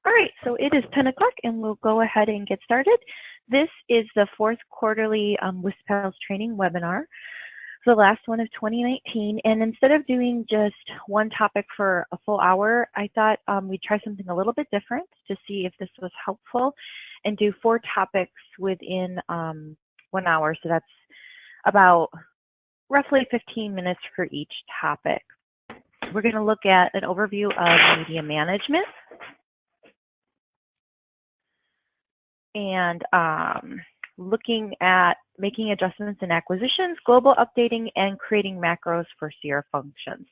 All right, so it is 10 o'clock and we'll go ahead and get started. This is the fourth quarterly WISPALS training webinar, the last one of 2019. And instead of doing just one topic for a full hour, I thought we'd try something a little bit different to see if this was helpful and do 4 topics within 1 hour. So that's about roughly 15 minutes for each topic. We're going to look at an overview of media management and looking at making adjustments and acquisitions, global updating, and creating macros for Sierra functions.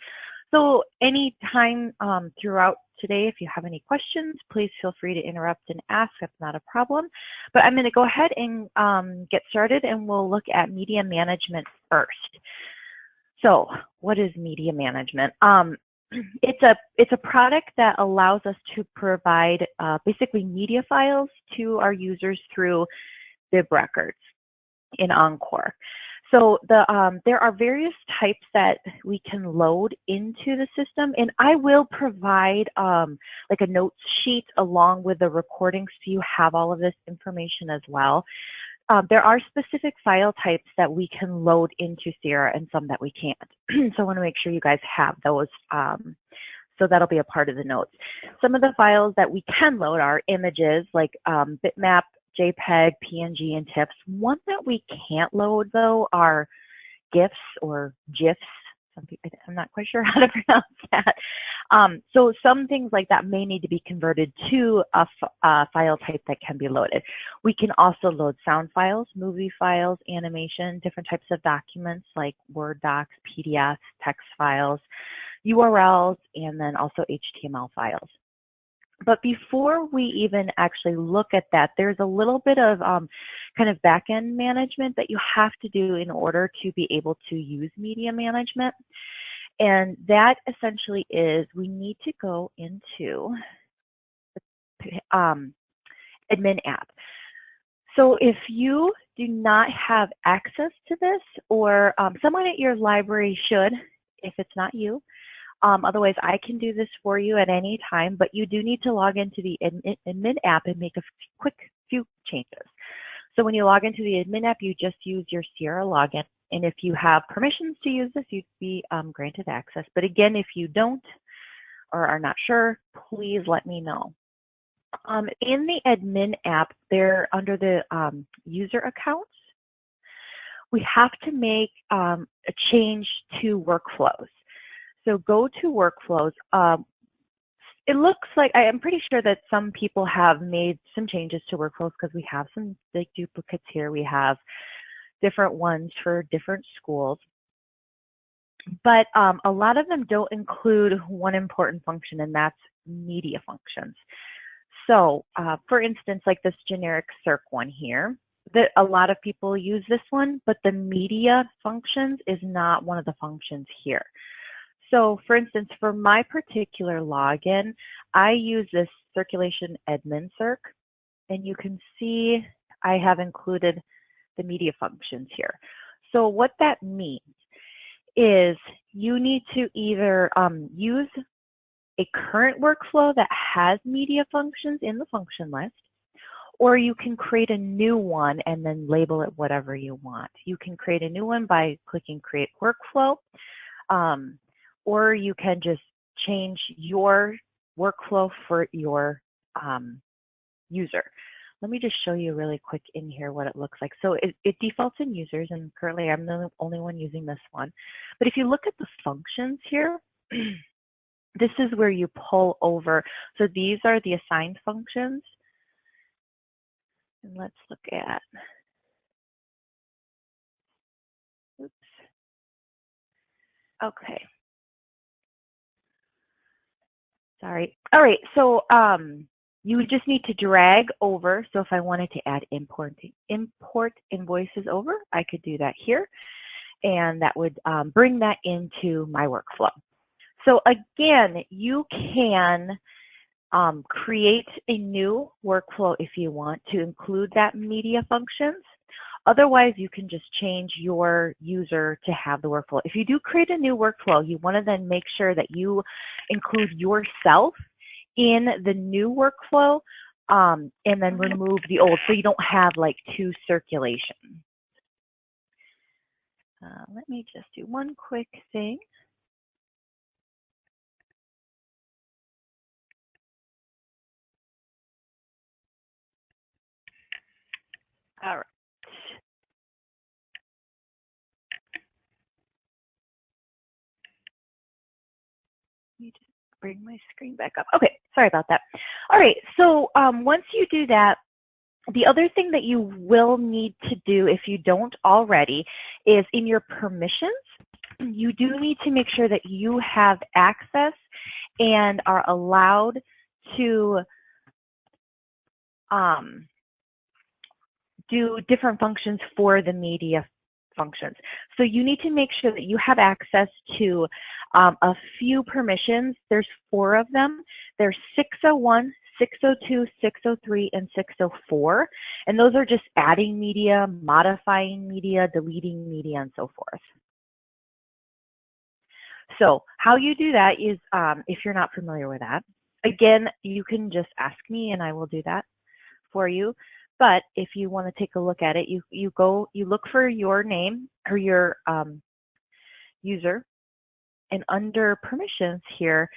So any time throughout today, if you have any questions, please feel free to interrupt and ask. That's not a problem. But I'm going to go ahead and get started, and we'll look at media management first. So what is media management? It's a product that allows us to provide basically media files to our users through bib records in Encore. So there are various types that we can load into the system, and I will provide like a notes sheet along with the recording so you have all of this information as well. There are specific file types that we can load into Sierra and some that we can't. So I want to make sure you guys have those. So that'll be a part of the notes. Some of the files that we can load are images like bitmap, JPEG, PNG, and TIFFs. One that we can't load though are GIFs or GIFs. I'm not quite sure how to pronounce that. So some things like that may need to be converted to a file type that can be loaded. We can also load sound files, movie files, animation, different types of documents like Word docs, PDFs, text files, URLs, and then also HTML files. But before we even actually look at that, there's a little bit of kind of back-end management that you have to do in order to be able to use media management. And that essentially is we need to go into the admin app. So if you do not have access to this, or someone at your library should, if it's not you, otherwise, I can do this for you at any time, but you do need to log into the admin app and make a quick few changes. So when you log into the admin app, you just use your Sierra login. And if you have permissions to use this, you'd be granted access. But again, if you don't or are not sure, please let me know. In the admin app, there under the user accounts, we have to make a change to workflows. So go to workflows. It looks like, I'm pretty sure that some people have made some changes to workflows because we have some big duplicates here. We have different ones for different schools. But a lot of them don't include one important function, and that's media functions. So for instance, like this generic circ one here, that a lot of people use this one, but the media functions is not one of the functions here. So for instance, for my particular login, I use this circulation admin circ, and you can see I have included the media functions here. So what that means is you need to either use a current workflow that has media functions in the function list, or you can create a new one and then label it whatever you want. You can create a new one by clicking create workflow. Or you can just change your workflow for your user. Let me just show you really quick in here what it looks like. So it defaults in users, and currently I'm the only one using this one. But if you look at the functions here, this is where you pull over. So these are the assigned functions. And let's look at, oops. Okay. Sorry. All right, so you just need to drag over. So if I wanted to add import invoices over, I could do that here. And that would bring that into my workflow. So again, you can create a new workflow if you want to include that media functions. Otherwise, you can just change your user to have the workflow. If you do create a new workflow, you want to then make sure that you include yourself in the new workflow and then remove the old so you don't have like two circulations. Let me just do one quick thing. All right. Let me just bring my screen back up. Okay, sorry about that. All right, so once you do that, the other thing that you will need to do if you don't already is in your permissions, you do need to make sure that you have access and are allowed to do different functions for the media functions. So you need to make sure that you have access to a few permissions. There's 4 of them. There's 601, 602, 603, and 604. And those are just adding media, modifying media, deleting media, and so forth. So how you do that is, if you're not familiar with that, again, you can just ask me and I will do that for you. But if you want to take a look at it, you look for your name or your user, and under permissions here,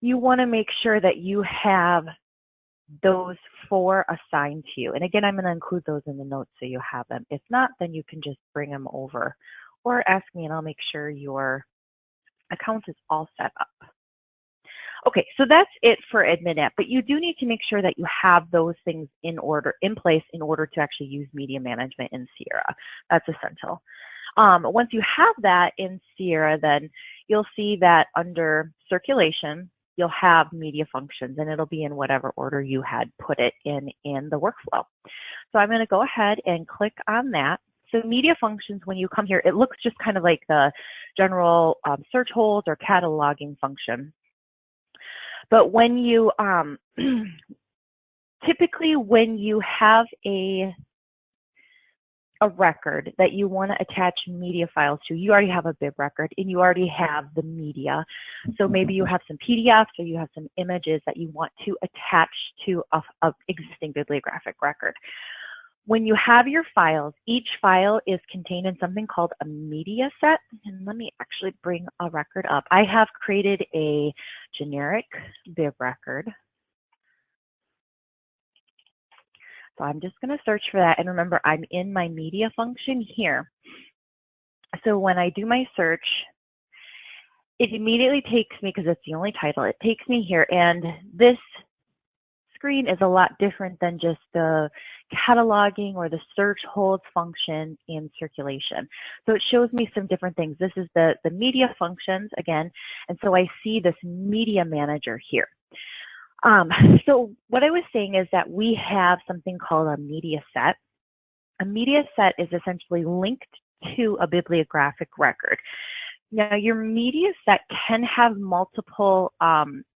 you want to make sure that you have those 4 assigned to you. And again, I'm going to include those in the notes so you have them. If not, then you can just bring them over or ask me and I'll make sure your account is all set up. Okay, so that's it for Admin App, but you do need to make sure that you have those things in place in order to actually use media management in Sierra. That's essential. Once you have that in Sierra, then you'll see that under circulation, you'll have media functions and it'll be in whatever order you had put it in the workflow. So I'm going to go ahead and click on that. So media functions, when you come here, it looks just kind of like the general search holds or cataloging function. But when you, typically when you have a record that you want to attach media files to, you already have a bib record and you already have the media. So maybe you have some PDFs or you have some images that you want to attach to a existing bibliographic record. When you have your files, each file is contained in something called a media set. And let me actually bring a record up. I have created a generic bib record. So I'm just going to search for that. And remember, I'm in my media function here. So when I do my search, it immediately takes me, because it's the only title, it takes me here. And this screen is a lot different than just the cataloging or the search holds function in circulation. So it shows me some different things. This is the media functions again. And so I see this media manager here. So what I was saying is that we have something called a media set. A media set is essentially linked to a bibliographic record. Now, your media set can have multiple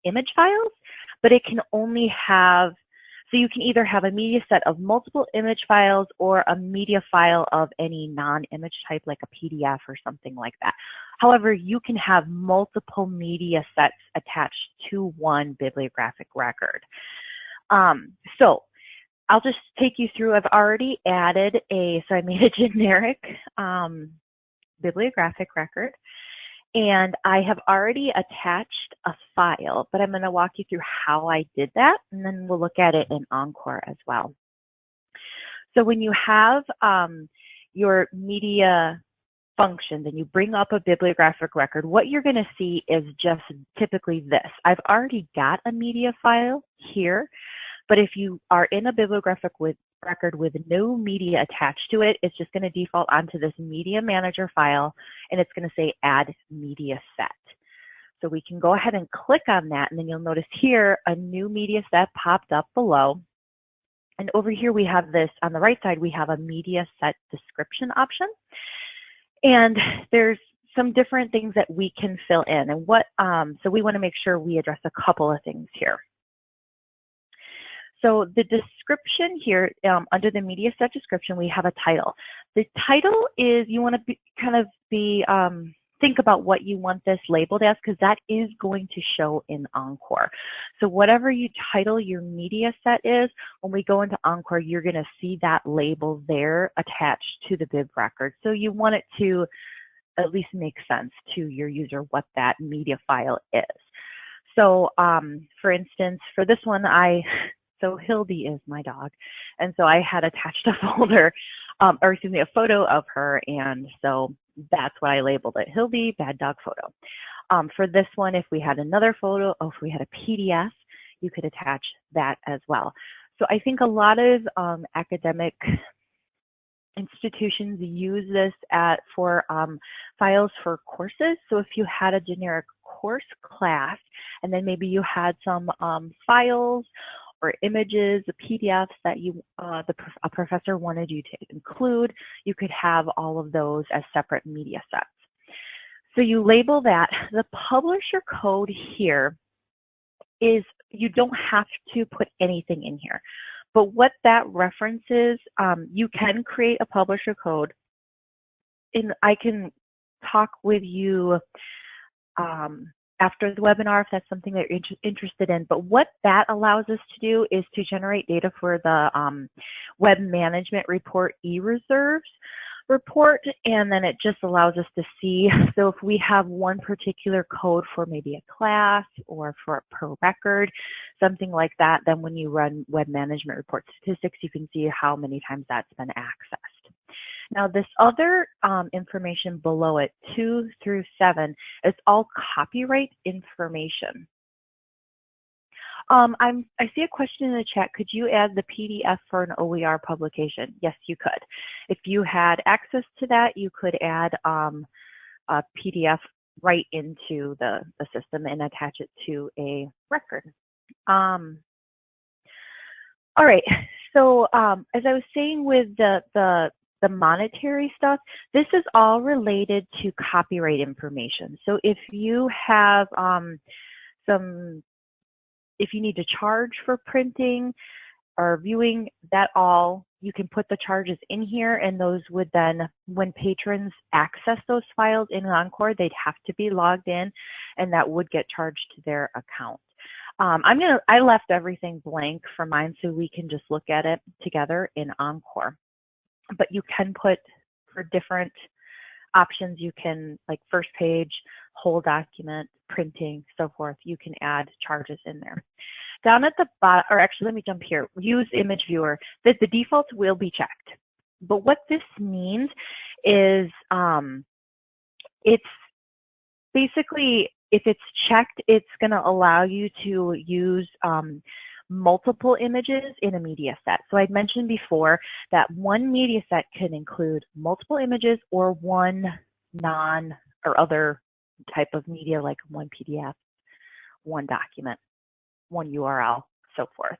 image files, but it can only have, so you can either have a media set of multiple image files or a media file of any non-image type like a PDF or something like that. However, you can have multiple media sets attached to one bibliographic record. So I'll just take you through, I've already added so I made a generic bibliographic record. And I have already attached a file, but I'm going to walk you through how I did that, and then we'll look at it in Encore as well. So when you have your media functions and you bring up a bibliographic record, what you're going to see is just typically this. I've already got a media file here, but if you are in a bibliographic record with no media attached to it, it's just going to default onto this media manager file and it's going to say add media set. So we can go ahead and click on that, and then you'll notice here a new media set popped up below. And over here we have this, on the right side, we have a media set description option. And there's some different things that we can fill in. And so we want to make sure we address a couple of things here. So the description here, under the media set description, we have a title. The title is, you want to be think about what you want this labeled as, because that is going to show in Encore. So whatever you title your media set is, when we go into Encore, you're going to see that label there attached to the bib record. So you want it to at least make sense to your user what that media file is. So for instance, for this one, so Hildy is my dog, and so I had attached a folder, or excuse me, a photo of her, and so that's what I labeled it, Hildy, bad dog photo. For this one, if we had another photo, if we had a PDF, you could attach that as well. So I think a lot of academic institutions use this for files for courses. So if you had a generic course class, and then maybe you had some files or images, PDFs that a professor wanted you to include, you could have all of those as separate media sets. So you label that. The publisher code here is, you don't have to put anything in here. But what that references, you can create a publisher code, and I can talk with you after the webinar if that's something that you're interested in. But what that allows us to do is to generate data for the Web Management Report e-reserves report, and then it just allows us to see. So if we have one particular code for maybe a class or for a per record, something like that, then when you run Web Management Report statistics, you can see how many times that's been accessed. Now this other information below it, 2 through 7, is all copyright information. I see a question in the chat. Could you add the PDF for an OER publication? Yes, you could. If you had access to that, you could add a PDF right into the system and attach it to a record. All right. So as I was saying with the monetary stuff, this is all related to copyright information. So if you have if you need to charge for printing or viewing, that all, you can put the charges in here, and those would then, when patrons access those files in Encore, they'd have to be logged in, and that would get charged to their account. I left everything blank for mine so we can just look at it together in Encore. But you can put, for different options, you can, like first page, whole document, printing, so forth, you can add charges in there. Down at the bottom, or actually let me jump here, use image viewer, that the defaults will be checked. But what this means is it's basically, if it's checked, it's going to allow you to use multiple images in a media set. So I'd mentioned before that one media set can include multiple images or one non or other type of media, like one PDF, one document, one URL, so forth.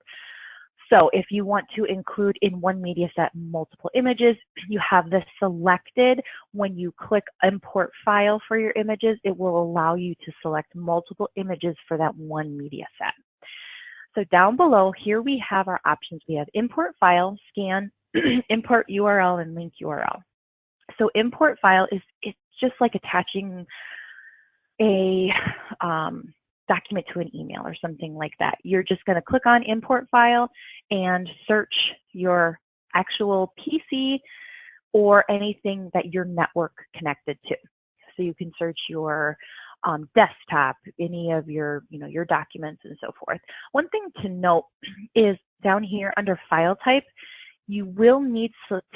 So if you want to include in one media set multiple images, you have this selected. When you click import file for your images, it will allow you to select multiple images for that one media set. So down below here we have our options. We have import file, scan, import URL, and link URL. So import file is, it's just like attaching a document to an email or something like that. You're just going to click on import file and search your actual PC or anything that your network connected to. So you can search your desktop, any of your, your documents and so forth. One thing to note is down here under file type, you will need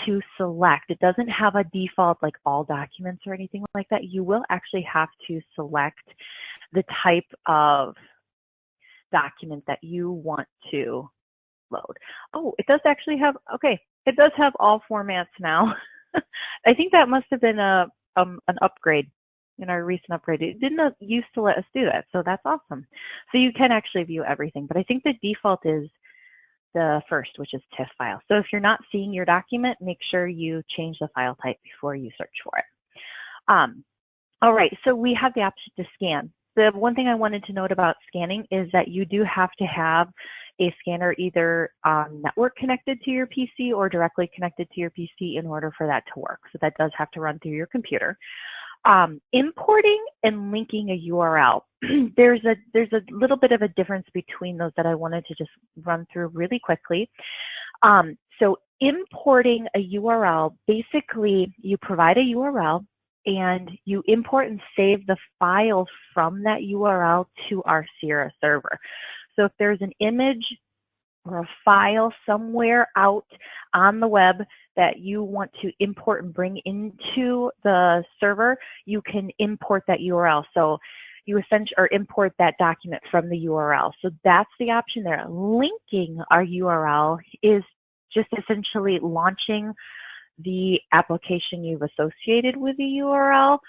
to select. It doesn't have a default like all documents or anything like that. You will actually have to select the type of document that you want to load. Oh, it does actually have, okay, it does have all formats now. I think that must have been an upgrade in our recent upgrade. It didn't used to let us do that, so that's awesome. So you can actually view everything, but I think the default is the first, which is TIFF file. So if you're not seeing your document, make sure you change the file type before you search for it. All right, so we have the option to scan. The one thing I wanted to note about scanning is that you do have to have a scanner either network connected to your PC or directly connected to your PC in order for that to work. So that does have to run through your computer. Importing and linking a URL. There's a little bit of a difference between those that I wanted to just run through really quickly. So importing a URL, basically you provide a URL and you import and save the file from that URL to our Sierra server. So if there's an image or a file somewhere out on the web that you want to import and bring into the server, you can import that URL. So you essentially or import that document from the URL. So that's the option there. Linking our URL is just essentially launching the application you've associated with the URL.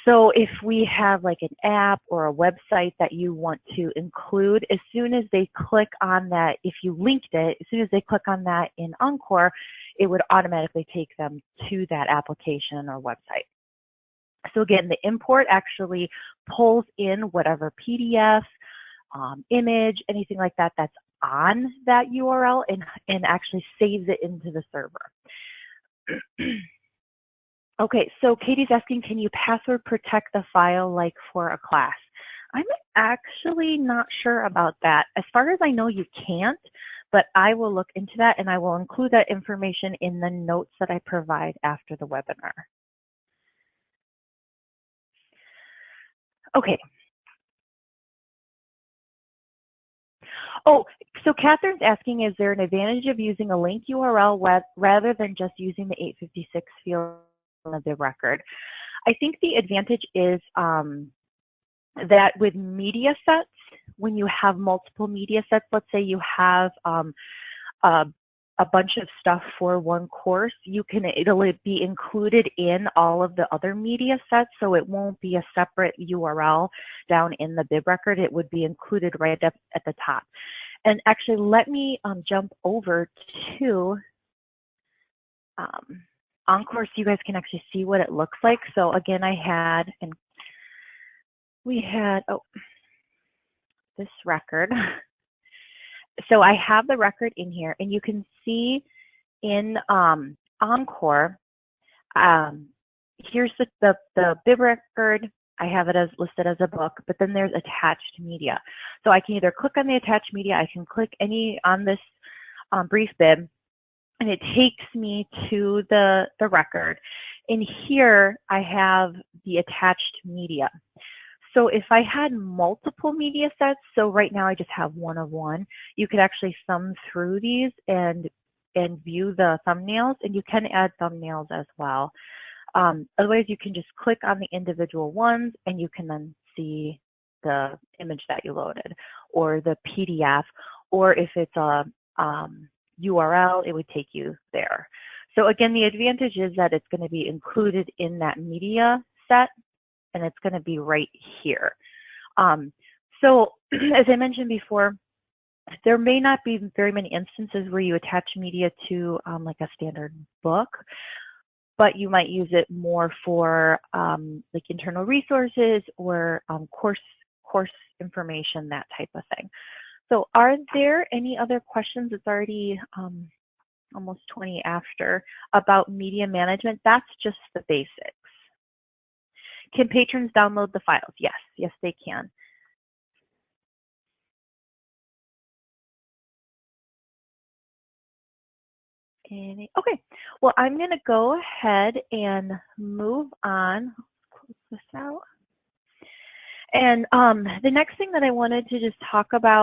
So if we have like an app or a website that you want to include, as soon as they click on that, if you linked it, as soon as they click on that in Encore, it would automatically take them to that application or website. So again, the import actually pulls in whatever PDF, image, anything like that that's on that URL and actually saves it into the server. Okay, so Katie's asking, can you password protect the file like for a class? I'm actually not sure about that. As far as I know, you can't, but I will look into that and I will include that information in the notes that I provide after the webinar. Okay. Oh, so Catherine's asking, is there an advantage of using a linked URL rather than just using the 856 field of the record? I think the advantage is that with media sets, when you have multiple media sets, let's say you have a bunch of stuff for one course, it'll be included in all of the other media sets, so it won't be a separate URL down in the bib record. It would be included right up at the top. And actually, let me jump over to Encore so you guys can actually see what it looks like. So again, we had this record. So I have the record in here, and you can see in Encore, here's the bib record. I have it as listed as a book, but then there's attached media. So I can either click on the attached media, I can click on this brief bib, and it takes me to the record. And here I have the attached media. So if I had multiple media sets, so right now I just have one of one, you could actually thumb through these and view the thumbnails, and you can add thumbnails as well. Otherwise, you can just click on the individual ones and you can then see the image that you loaded or the PDF, or if it's a URL, it would take you there. So again, the advantage is that it's going to be included in that media set, and it's going to be right here. So as I mentioned before, there may not be very many instances where you attach media to like a standard book, but you might use it more for like internal resources or course information, that type of thing. So are there any other questions? It's already almost 20 after about media management. That's just the basics. Can patrons download the files? Yes, yes they can. Okay, well, I'm going to go ahead and move on. Close this out. And the next thing that I wanted to just talk about